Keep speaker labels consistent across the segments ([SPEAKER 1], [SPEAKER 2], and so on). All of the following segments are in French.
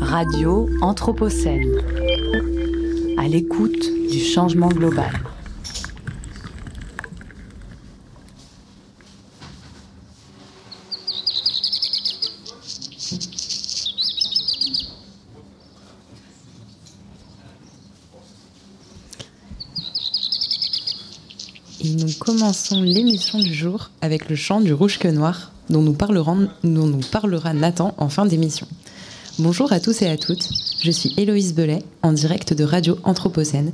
[SPEAKER 1] Radio Anthropocène, à l'écoute du changement global. Et nous commençons l'émission du jour avec le chant du rouge que noir dont nous parlera Nathan en fin d'émission. Bonjour à tous et à toutes, je suis Héloïse Belay, en direct de Radio Anthropocène,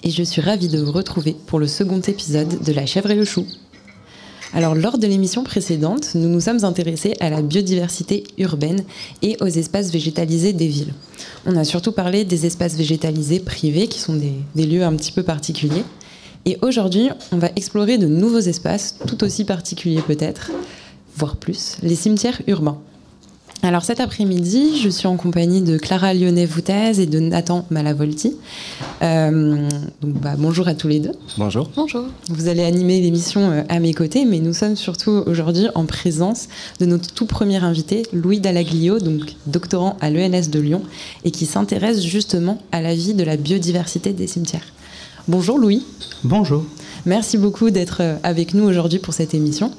[SPEAKER 1] et je suis ravie de vous retrouver pour le second épisode de La chèvre et le chou. Alors, lors de l'émission précédente, nous nous sommes intéressés à la biodiversité urbaine et aux espaces végétalisés des villes. On a surtout parlé des espaces végétalisés privés, qui sont des lieux un petit peu particuliers. Et aujourd'hui, on va explorer de nouveaux espaces, tout aussi particuliers peut-être, voire plus, les cimetières urbains. Alors cet après-midi, je suis en compagnie de Clara Lyonnais-Voutez et de Nathan Malavolti. Bonjour à tous les deux.
[SPEAKER 2] Bonjour.
[SPEAKER 1] Bonjour. Vous allez animer l'émission à mes côtés, mais nous sommes surtout aujourd'hui en présence de notre tout premier invité, Louis Dallaglio, donc doctorant à l'ENS de Lyon, et qui s'intéresse justement à la vie de la biodiversité des cimetières. Bonjour Louis.
[SPEAKER 2] Bonjour.
[SPEAKER 1] Merci beaucoup d'être avec nous aujourd'hui pour cette émission.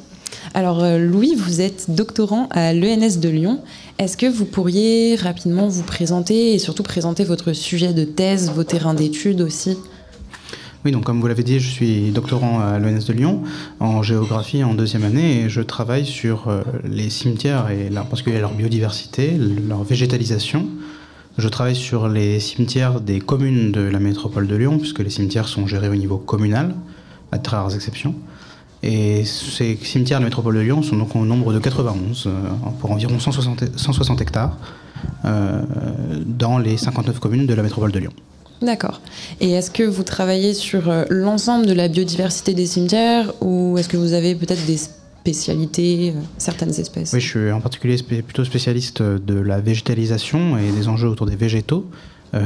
[SPEAKER 1] Alors Louis, vous êtes doctorant à l'ENS de Lyon. Est-ce que vous pourriez rapidement vous présenter et surtout présenter votre sujet de thèse, vos terrains d'études aussi ?
[SPEAKER 2] Oui, donc comme vous l'avez dit, je suis doctorant à l'ENS de Lyon en géographie en deuxième année et je travaille sur les cimetières et en particulier leur biodiversité, leur végétalisation. Je travaille sur les cimetières des communes de la métropole de Lyon, puisque les cimetières sont gérés au niveau communal, à très rares exceptions. Et ces cimetières de la métropole de Lyon sont donc au nombre de 91, pour environ 160 hectares, dans les 59 communes de la métropole de Lyon.
[SPEAKER 1] D'accord. Et est-ce que vous travaillez sur l'ensemble de la biodiversité des cimetières, ou est-ce que vous avez peut-être des spécialités, certaines espèces ?
[SPEAKER 2] Oui, je suis en particulier plutôt spécialiste de la végétalisation et des enjeux autour des végétaux.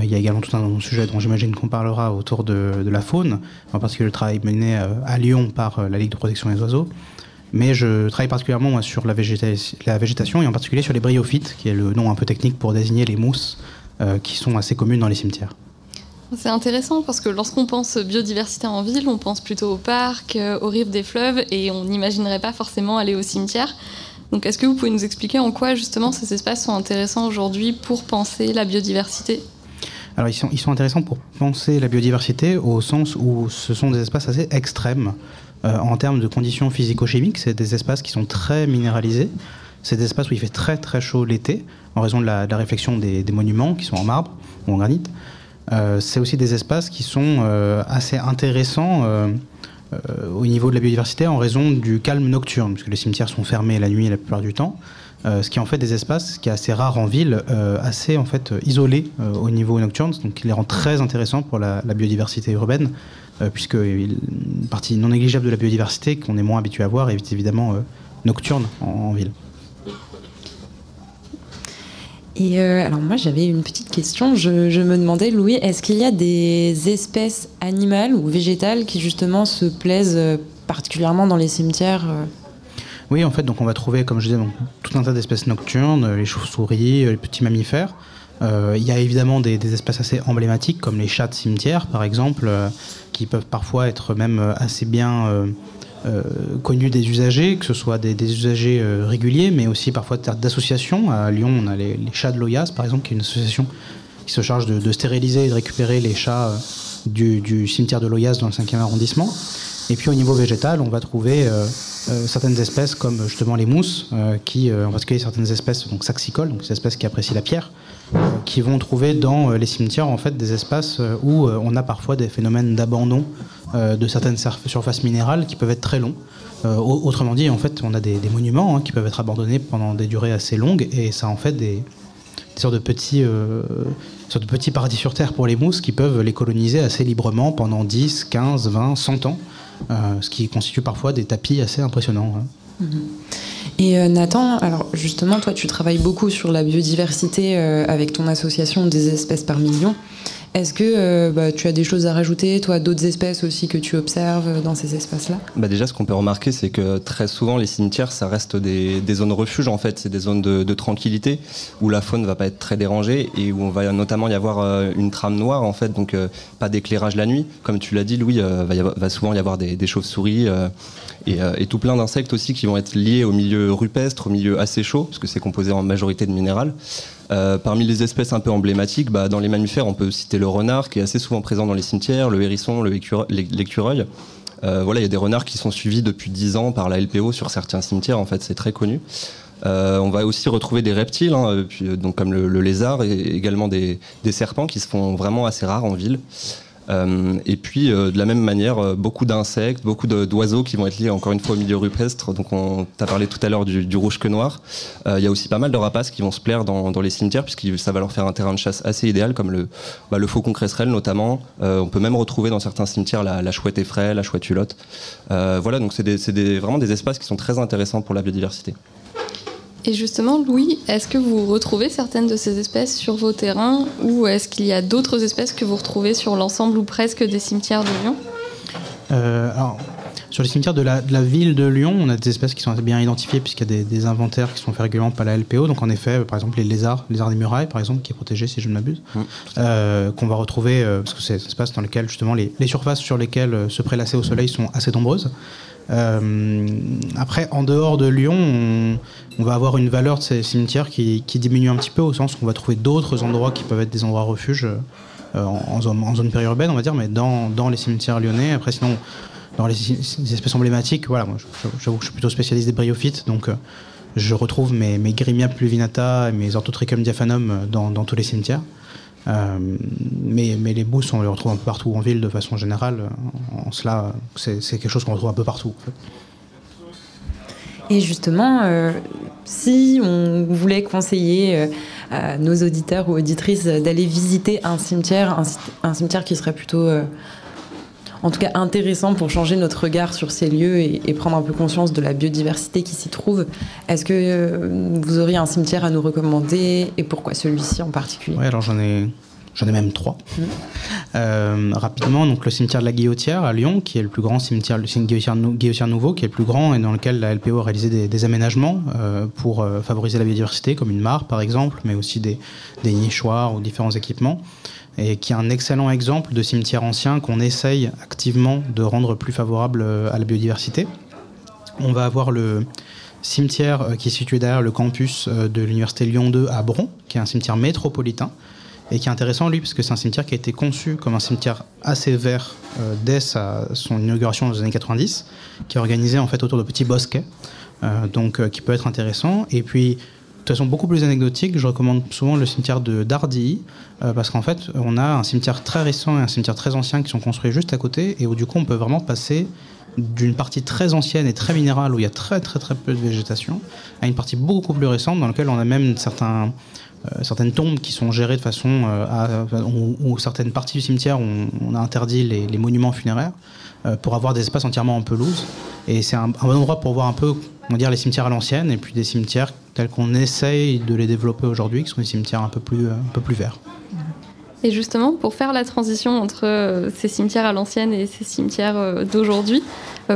[SPEAKER 2] Il y a également tout un sujet dont j'imagine qu'on parlera autour de la faune, en particulier le travail mené à Lyon par la Ligue de protection des oiseaux. Mais je travaille particulièrement moi, sur la végétation et en particulier sur les bryophytes, qui est le nom un peu technique pour désigner les mousses qui sont assez communes dans les cimetières.
[SPEAKER 3] C'est intéressant parce que lorsqu'on pense biodiversité en ville, on pense plutôt aux parcs, aux rives des fleuves et on n'imaginerait pas forcément aller au cimetière. Donc est-ce que vous pouvez nous expliquer en quoi justement ces espaces sont intéressants aujourd'hui pour penser la biodiversité ?
[SPEAKER 2] Alors ils sont intéressants pour penser la biodiversité au sens où ce sont des espaces assez extrêmes en termes de conditions physico-chimiques. C'est des espaces qui sont très minéralisés. C'est des espaces où il fait très très chaud l'été en raison de la réflexion des monuments qui sont en marbre ou en granit. C'est aussi des espaces qui sont assez intéressants au niveau de la biodiversité en raison du calme nocturne, puisque les cimetières sont fermés la nuit la plupart du temps. Ce qui en fait des espaces qui est assez rare en ville, assez en fait isolés au niveau nocturne, donc qui les rend très intéressants pour la biodiversité urbaine, puisque une partie non négligeable de la biodiversité qu'on est moins habitué à voir est évidemment nocturne en ville.
[SPEAKER 1] Et alors moi j'avais une petite question, je me demandais Louis, est-ce qu'il y a des espèces animales ou végétales qui justement se plaisent particulièrement dans les cimetières
[SPEAKER 2] Oui, en fait, donc on va trouver, comme je disais, donc, tout un tas d'espèces nocturnes, les chauves-souris, les petits mammifères. Il y a évidemment des espèces assez emblématiques, comme les chats de cimetière, par exemple, qui peuvent parfois être même assez bien connus des usagers, que ce soit des usagers réguliers, mais aussi parfois d'associations. À Lyon, on a les chats de l'Oyas, par exemple, qui est une association qui se charge de stériliser et de récupérer les chats du cimetière de l'Oyas dans le 5e arrondissement. Et puis au niveau végétal, on va trouver certaines espèces comme justement les mousses, qui, en particulier certaines espèces donc saxicoles, donc ces espèces qui apprécient la pierre, qui vont trouver dans les cimetières en fait des espaces où on a parfois des phénomènes d'abandon de certaines surfaces minérales qui peuvent être très longs. Autrement dit, en fait, on a des monuments qui peuvent être abandonnés pendant des durées assez longues et ça en fait des sortes de petits paradis sur Terre pour les mousses qui peuvent les coloniser assez librement pendant 10, 15, 20, 100 ans, ce qui constitue parfois des tapis assez impressionnants.
[SPEAKER 1] Et Nathan, alors justement, toi tu travailles beaucoup sur la biodiversité avec ton association des espèces par million. Est-ce que tu as des choses à rajouter, toi, d'autres espèces aussi que tu observes dans ces espaces-là ?
[SPEAKER 4] Déjà, ce qu'on peut remarquer, c'est que très souvent, les cimetières, ça reste des zones refuges, en fait. C'est des zones de tranquillité où la faune ne va pas être très dérangée et où on va notamment y avoir une trame noire, en fait, donc pas d'éclairage la nuit. Comme tu l'as dit, Louis, va souvent y avoir des chauves-souris et tout plein d'insectes aussi qui vont être liés au milieu rupestre, au milieu assez chaud, parce que c'est composé en majorité de minéral. Parmi les espèces un peu emblématiques, dans les mammifères, on peut citer le renard qui est assez souvent présent dans les cimetières, le hérisson, l'écureuil. Il y a des renards qui sont suivis depuis 10 ans par la LPO sur certains cimetières, en fait, c'est très connu. On va aussi retrouver des reptiles, donc comme le lézard, et également des serpents qui se font vraiment assez rares en ville. Et puis de la même manière, beaucoup d'insectes, beaucoup d'oiseaux qui vont être liés encore une fois au milieu rupestre. Donc t'as parlé tout à l'heure du rouge-queue noir. Il y a aussi pas mal de rapaces qui vont se plaire dans les cimetières puisque ça va leur faire un terrain de chasse assez idéal, comme le faucon cresserelle notamment. On peut même retrouver dans certains cimetières la chouette effraie, la chouette hulotte. Donc c'est vraiment des espaces qui sont très intéressants pour la biodiversité.
[SPEAKER 3] Et justement, Louis, est-ce que vous retrouvez certaines de ces espèces sur vos terrains ou est-ce qu'il y a d'autres espèces que vous retrouvez sur l'ensemble ou presque des cimetières de Lyon ?
[SPEAKER 2] Sur les cimetières de la ville de Lyon, on a des espèces qui sont assez bien identifiées puisqu'il y a des inventaires qui sont faits régulièrement par la LPO. Donc en effet, par exemple les lézards des murailles, par exemple, qui est protégé si je ne m'abuse, qu'on va retrouver, parce que c'est un espace dans lequel justement les surfaces sur lesquelles se prélasser au soleil sont assez nombreuses. Après, en dehors de Lyon, on va avoir une valeur de ces cimetières qui diminue un petit peu au sens où on va trouver d'autres endroits qui peuvent être des endroits refuges en zone périurbaine, on va dire, mais dans les cimetières lyonnais. Après, sinon, dans les espèces emblématiques, moi, j'avoue que je suis plutôt spécialiste des bryophytes, donc je retrouve mes Grimia pluvinata et mes Orthotrichum diaphanum dans tous les cimetières. Mais les bousses, on les retrouve un peu partout en ville de façon générale. En cela, c'est quelque chose qu'on retrouve un peu partout. En fait.
[SPEAKER 1] Et justement, si on voulait conseiller à nos auditeurs ou auditrices d'aller visiter un cimetière qui serait plutôt, en tout cas intéressant pour changer notre regard sur ces lieux et prendre un peu conscience de la biodiversité qui s'y trouve, est-ce que vous auriez un cimetière à nous recommander et pourquoi celui-ci en particulier ?
[SPEAKER 2] Oui, alors j'en ai même 3. Rapidement, donc le cimetière de la Guillotière à Lyon, qui est le plus grand cimetière, le Guillotière nouveau, qui est le plus grand et dans lequel la LPO a réalisé des aménagements pour favoriser la biodiversité, comme une mare par exemple, mais aussi des nichoirs ou différents équipements. Et qui est un excellent exemple de cimetière ancien qu'on essaye activement de rendre plus favorable à la biodiversité. On va avoir le cimetière qui est situé derrière le campus de l'Université Lyon 2 à Bron, qui est un cimetière métropolitain, et qui est intéressant, lui, parce que c'est un cimetière qui a été conçu comme un cimetière assez vert dès son inauguration dans les années 90, qui est organisé en fait autour de petits bosquets, qui peut être intéressant. Et puis, de façon beaucoup plus anecdotique, je recommande souvent le cimetière de Dardilly, parce qu'en fait, on a un cimetière très récent et un cimetière très ancien qui sont construits juste à côté, et où du coup, on peut vraiment passer d'une partie très ancienne et très minérale, où il y a très très très peu de végétation, à une partie beaucoup plus récente, dans laquelle on a même certaines tombes qui sont gérées de façon où certaines parties du cimetière, on a interdit les monuments funéraires pour avoir des espaces entièrement en pelouse. Et c'est un bon endroit pour voir un peu, on va dire, les cimetières à l'ancienne et puis des cimetières tels qu'on essaye de les développer aujourd'hui, qui sont des cimetières un peu plus verts.
[SPEAKER 3] Et justement, pour faire la transition entre ces cimetières à l'ancienne et ces cimetières d'aujourd'hui,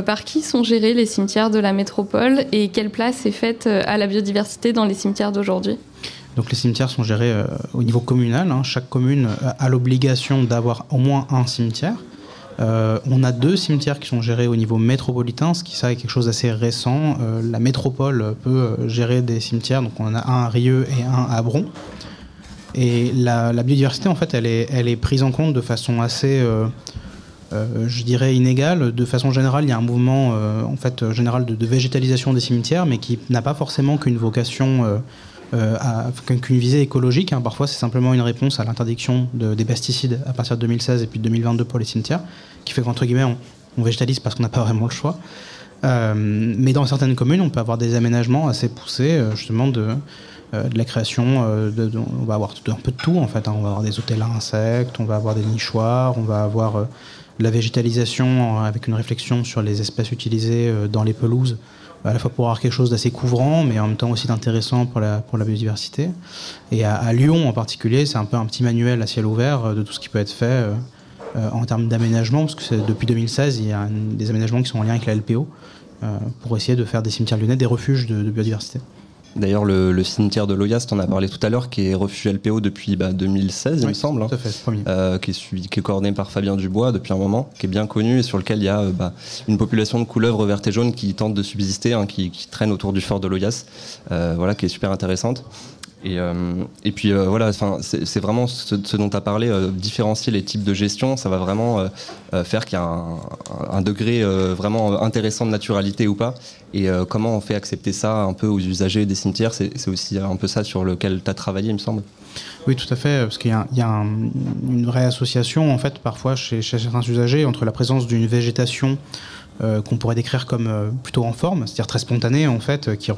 [SPEAKER 3] par qui sont gérés les cimetières de la métropole et quelle place est faite à la biodiversité dans les cimetières d'aujourd'hui ?
[SPEAKER 2] Donc les cimetières sont gérés au niveau communal. Chaque commune a l'obligation d'avoir au moins un cimetière. On a 2 cimetières qui sont gérés au niveau métropolitain, ce qui est quelque chose d'assez récent. La métropole peut gérer des cimetières, donc on en a un à Rieux et un à Bron. Et la biodiversité, en fait, elle est prise en compte de façon assez, je dirais, inégale. De façon générale, il y a un mouvement général de végétalisation des cimetières, mais qui n'a pas forcément qu'une vocation, qu'une visée écologique. Parfois, c'est simplement une réponse à l'interdiction des pesticides à partir de 2016 et puis de 2022 pour les cimetières, qui fait qu'entre guillemets, on végétalise parce qu'on n'a pas vraiment le choix. Mais dans certaines communes, on peut avoir des aménagements assez poussés, justement, de la création, on va avoir un peu de tout en fait. On va avoir des hôtels à insectes, on va avoir des nichoirs, on va avoir de la végétalisation avec une réflexion sur les espèces utilisées dans les pelouses à la fois pour avoir quelque chose d'assez couvrant, mais en même temps aussi d'intéressant pour la biodiversité. Et à Lyon en particulier, c'est un peu un petit manuel à ciel ouvert de tout ce qui peut être fait en termes d'aménagement, parce que depuis 2016, il y a des aménagements qui sont en lien avec la LPO pour essayer de faire des cimetières lyonnais des refuges de biodiversité.
[SPEAKER 4] D'ailleurs, le cimetière de Loyaste, on a parlé tout à l'heure, qui est refuge LPO depuis 2016, il me semble,
[SPEAKER 2] tout à fait, premier.
[SPEAKER 4] qui est coordonné par Fabien Dubois depuis un moment, qui est bien connu et sur lequel il y a une population de couleuvres vertes et jaunes qui tente de subsister, qui traîne autour du fort de Loyaste, qui est super intéressante. Et puis voilà, c'est vraiment ce dont tu as parlé, différencier les types de gestion, ça va vraiment faire qu'il y a un degré vraiment intéressant de naturalité ou pas. Et comment on fait accepter ça un peu aux usagers des cimetières, c'est aussi un peu ça sur lequel tu as travaillé, il me semble.
[SPEAKER 2] Oui, tout à fait, parce qu'il y a une vraie association, en fait, parfois chez certains usagers, entre la présence d'une végétation qu'on pourrait décrire comme plutôt en forme, c'est-à-dire très spontanée, en fait, qui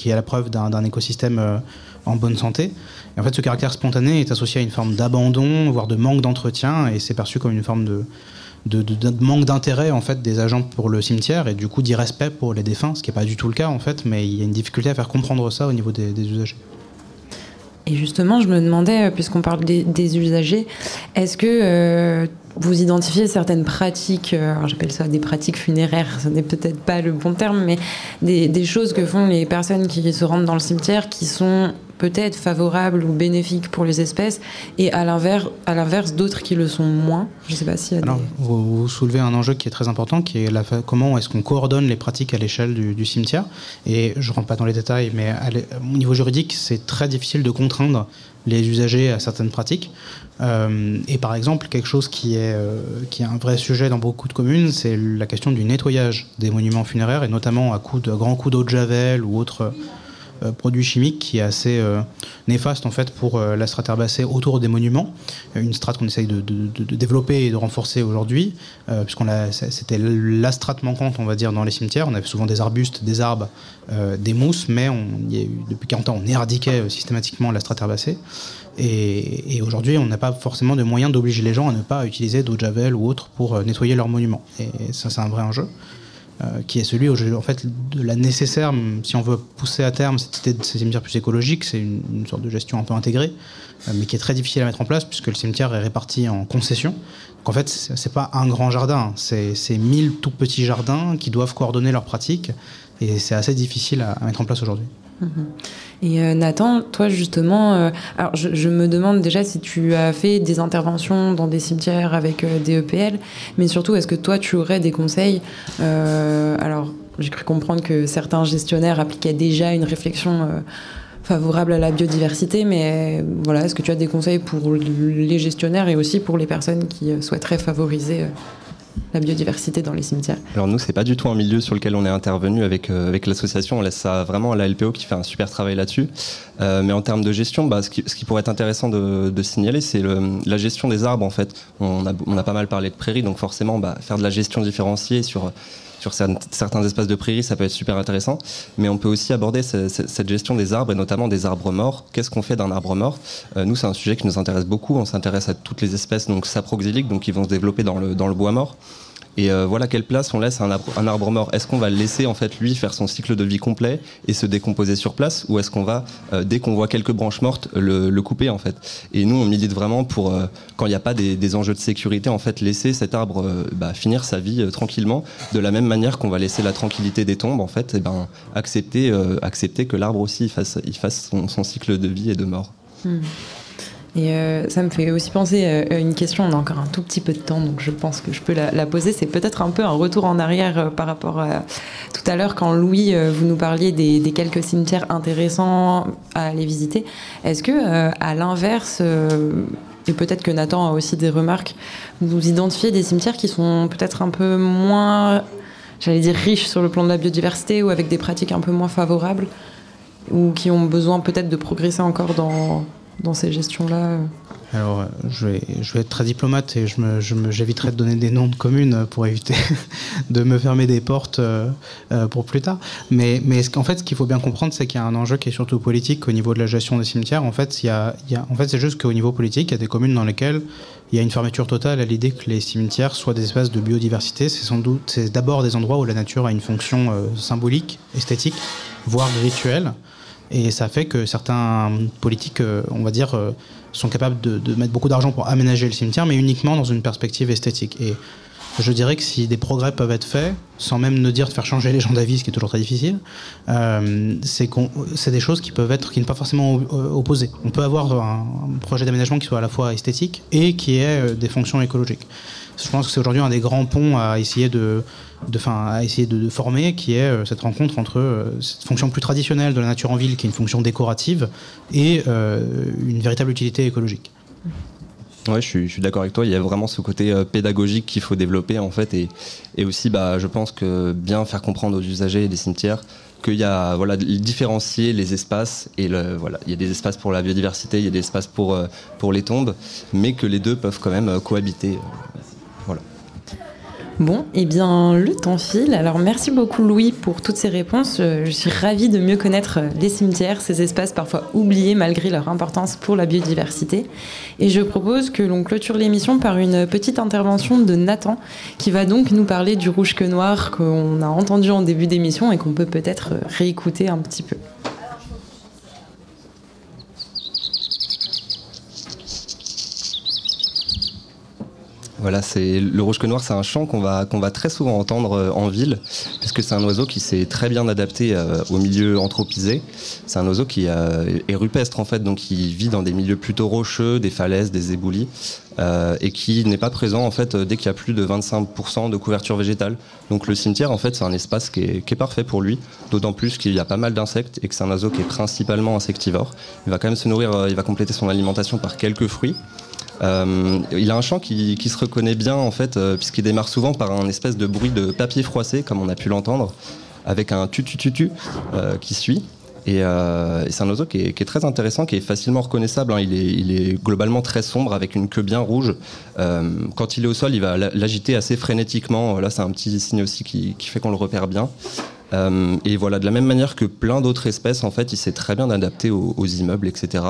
[SPEAKER 2] est à la preuve d'un écosystème en bonne santé. Et en fait, ce caractère spontané est associé à une forme d'abandon, voire de manque d'entretien, et c'est perçu comme une forme de manque d'intérêt en fait des agents pour le cimetière et du coup d'irrespect pour les défunts, ce qui n'est pas du tout le cas en fait, mais il y a une difficulté à faire comprendre ça au niveau des usagers.
[SPEAKER 1] Et justement, je me demandais, puisqu'on parle des usagers, est-ce que vous identifiez certaines pratiques, alors j'appelle ça des pratiques funéraires, ce n'est peut-être pas le bon terme, mais des choses que font les personnes qui se rendent dans le cimetière qui sont peut-être favorables ou bénéfiques pour les espèces, et à l'inverse d'autres qui le sont moins. Je ne sais pas s'il y a
[SPEAKER 2] Alors, vous soulevez un enjeu qui est très important, qui est comment est-ce qu'on coordonne les pratiques à l'échelle du cimetière. Et je ne rentre pas dans les détails, mais au niveau juridique, c'est très difficile de contraindre les usagers à certaines pratiques. Et par exemple, quelque chose qui est un vrai sujet dans beaucoup de communes, c'est la question du nettoyage des monuments funéraires, et notamment à grands coups d'eau de javel ou autres produit chimique qui est assez néfaste en fait pour la strate herbacée autour des monuments, une strate qu'on essaye de développer et de renforcer aujourd'hui, c'était la strate manquante on va dire dans les cimetières. On avait souvent des arbustes, des arbres, des mousses, mais depuis 40 ans on éradiquait systématiquement la strate herbacée, et aujourd'hui on n'a pas forcément de moyens d'obliger les gens à ne pas utiliser d'eau de javel ou autre pour nettoyer leurs monuments, et ça c'est un vrai enjeu. Qui est celui en fait, de la nécessaire, si on veut pousser à terme cette idée de ces cimetières plus écologiques, c'est une sorte de gestion un peu intégrée, mais qui est très difficile à mettre en place puisque le cimetière est réparti en concessions. Donc en fait, c'est pas un grand jardin, c'est 1000 tout petits jardins qui doivent coordonner leurs pratiques, et c'est assez difficile à mettre en place aujourd'hui.
[SPEAKER 1] Et Nathan, toi justement, alors je me demande déjà si tu as fait des interventions dans des cimetières avec des EPL, mais surtout est-ce que toi tu aurais des conseils alors j'ai cru comprendre que certains gestionnaires appliquaient déjà une réflexion favorable à la biodiversité, mais voilà, est-ce que tu as des conseils pour les gestionnaires et aussi pour les personnes qui souhaiteraient favoriser la biodiversité dans les cimetières?
[SPEAKER 4] Alors nous, c'est pas du tout un milieu sur lequel on est intervenu avec l'association. On laisse ça vraiment à la LPO qui fait un super travail là-dessus. Mais en termes de gestion, ce qui pourrait être intéressant de signaler, c'est la gestion des arbres en fait. On a pas mal parlé de prairies, donc forcément faire de la gestion différenciée sur certains espaces de prairies, ça peut être super intéressant, mais on peut aussi aborder cette gestion des arbres, et notamment des arbres morts. Qu'est-ce qu'on fait d'un arbre mort? Nous, c'est un sujet qui nous intéresse beaucoup. On s'intéresse à toutes les espèces saproxyliques, donc qui vont se développer dans le bois mort. Et voilà, quelle place on laisse à un arbre mort? Est-ce qu'on va le laisser en fait lui faire son cycle de vie complet et se décomposer sur place, ou est-ce qu'on va dès qu'on voit quelques branches mortes le couper en fait? Et nous on milite vraiment pour quand il n'y a pas des enjeux de sécurité, en fait laisser cet arbre finir sa vie tranquillement, de la même manière qu'on va laisser la tranquillité des tombes en fait, et accepter que l'arbre aussi il fasse son cycle de vie et de mort.
[SPEAKER 1] Et ça me fait aussi penser à une question, on a encore un tout petit peu de temps, donc je pense que je peux la poser. C'est peut-être un peu un retour en arrière par rapport à tout à l'heure, quand Louis, vous nous parliez des quelques cimetières intéressants à aller visiter. Est-ce que, à l'inverse, et peut-être que Nathan a aussi des remarques, vous identifiez des cimetières qui sont peut-être un peu moins, j'allais dire, riches sur le plan de la biodiversité, ou avec des pratiques un peu moins favorables, ou qui ont besoin peut-être de progresser encore dans ces gestions-là?
[SPEAKER 2] Alors, je vais être très diplomate et j'éviterai de donner des noms de communes pour éviter de me fermer des portes pour plus tard. Mais en fait, ce qu'il faut bien comprendre, c'est qu'il y a un enjeu qui est surtout politique au niveau de la gestion des cimetières. En fait, c'est juste qu'au niveau politique, il y a des communes dans lesquelles il y a une fermeture totale à l'idée que les cimetières soient des espaces de biodiversité. C'est d'abord des endroits où la nature a une fonction symbolique, esthétique, voire rituelle. Et ça fait que certains politiques, on va dire, sont capables de mettre beaucoup d'argent pour aménager le cimetière, mais uniquement dans une perspective esthétique. Et je dirais que si des progrès peuvent être faits, sans même ne dire de faire changer les gens d'avis, ce qui est toujours très difficile, c'est des choses qui ne sont pas forcément opposées. On peut avoir un projet d'aménagement qui soit à la fois esthétique et qui ait des fonctions écologiques. Je pense que c'est aujourd'hui un des grands ponts à essayer de former, qui est cette rencontre entre cette fonction plus traditionnelle de la nature en ville, qui est une fonction décorative, et une véritable utilité écologique.
[SPEAKER 4] Ouais, je suis d'accord avec toi. Il y a vraiment ce côté pédagogique qu'il faut développer en fait, et aussi, je pense que bien faire comprendre aux usagers des cimetières qu'il y a différencier les espaces et il y a des espaces pour la biodiversité, il y a des espaces pour les tombes, mais que les deux peuvent quand même cohabiter. Voilà.
[SPEAKER 1] Bon, eh bien, le temps file. Alors, merci beaucoup, Louis, pour toutes ces réponses. Je suis ravie de mieux connaître les cimetières, ces espaces parfois oubliés malgré leur importance pour la biodiversité. Et je propose que l'on clôture l'émission par une petite intervention de Nathan, qui va donc nous parler du rouge que noir qu'on a entendu en début d'émission et qu'on peut peut-être réécouter un petit peu.
[SPEAKER 4] Voilà, le rouge que noir, c'est un chant qu'on va très souvent entendre en ville, puisque c'est un oiseau qui s'est très bien adapté au milieu anthropisé. C'est un oiseau qui est rupestre en fait, donc il vit dans des milieux plutôt rocheux, des falaises, des éboulis, et qui n'est pas présent en fait dès qu'il y a plus de 25% de couverture végétale. Donc le cimetière en fait, c'est un espace qui est parfait pour lui, d'autant plus qu'il y a pas mal d'insectes et que c'est un oiseau qui est principalement insectivore. Il va quand même se nourrir, il va compléter son alimentation par quelques fruits. Il a un chant qui se reconnaît bien en fait, puisqu'il démarre souvent par un espèce de bruit de papier froissé, comme on a pu l'entendre, avec un tu-tu-tu-tu qui suit. Et c'est un oiseau qui est très intéressant, qui est facilement reconnaissable. Hein. Il est globalement très sombre, avec une queue bien rouge. Quand il est au sol, il va l'agiter assez frénétiquement. Là, c'est un petit signe aussi qui fait qu'on le repère bien. Et voilà, de la même manière que plein d'autres espèces, en fait, il s'est très bien adapté aux immeubles, etc.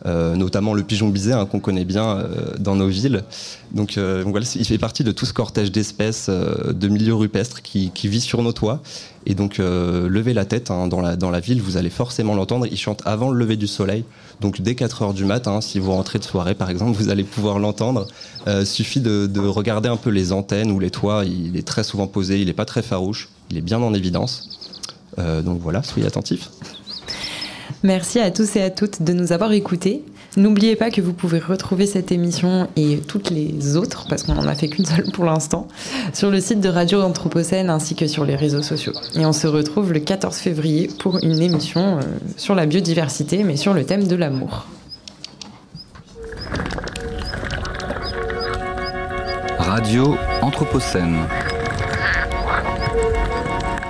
[SPEAKER 4] Notamment le pigeon bisé, hein, qu'on connaît bien dans nos villes. Donc voilà, il fait partie de tout ce cortège d'espèces de milieux rupestres qui vit sur nos toits. Et donc levez la tête, hein, dans la ville, vous allez forcément l'entendre. Il chante avant le lever du soleil. Donc dès 4h du matin, si vous rentrez de soirée par exemple, vous allez pouvoir l'entendre. Suffit de regarder un peu les antennes ou les toits. Il est très souvent posé, il n'est pas très farouche, il est bien en évidence. Donc voilà, soyez attentifs.
[SPEAKER 1] Merci à tous et à toutes de nous avoir écoutés. N'oubliez pas que vous pouvez retrouver cette émission et toutes les autres, parce qu'on n'en a fait qu'une seule pour l'instant, sur le site de Radio Anthropocène ainsi que sur les réseaux sociaux. Et on se retrouve le 14 février pour une émission sur la biodiversité, mais sur le thème de l'amour.
[SPEAKER 5] Radio Anthropocène.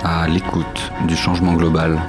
[SPEAKER 5] À l'écoute du changement global.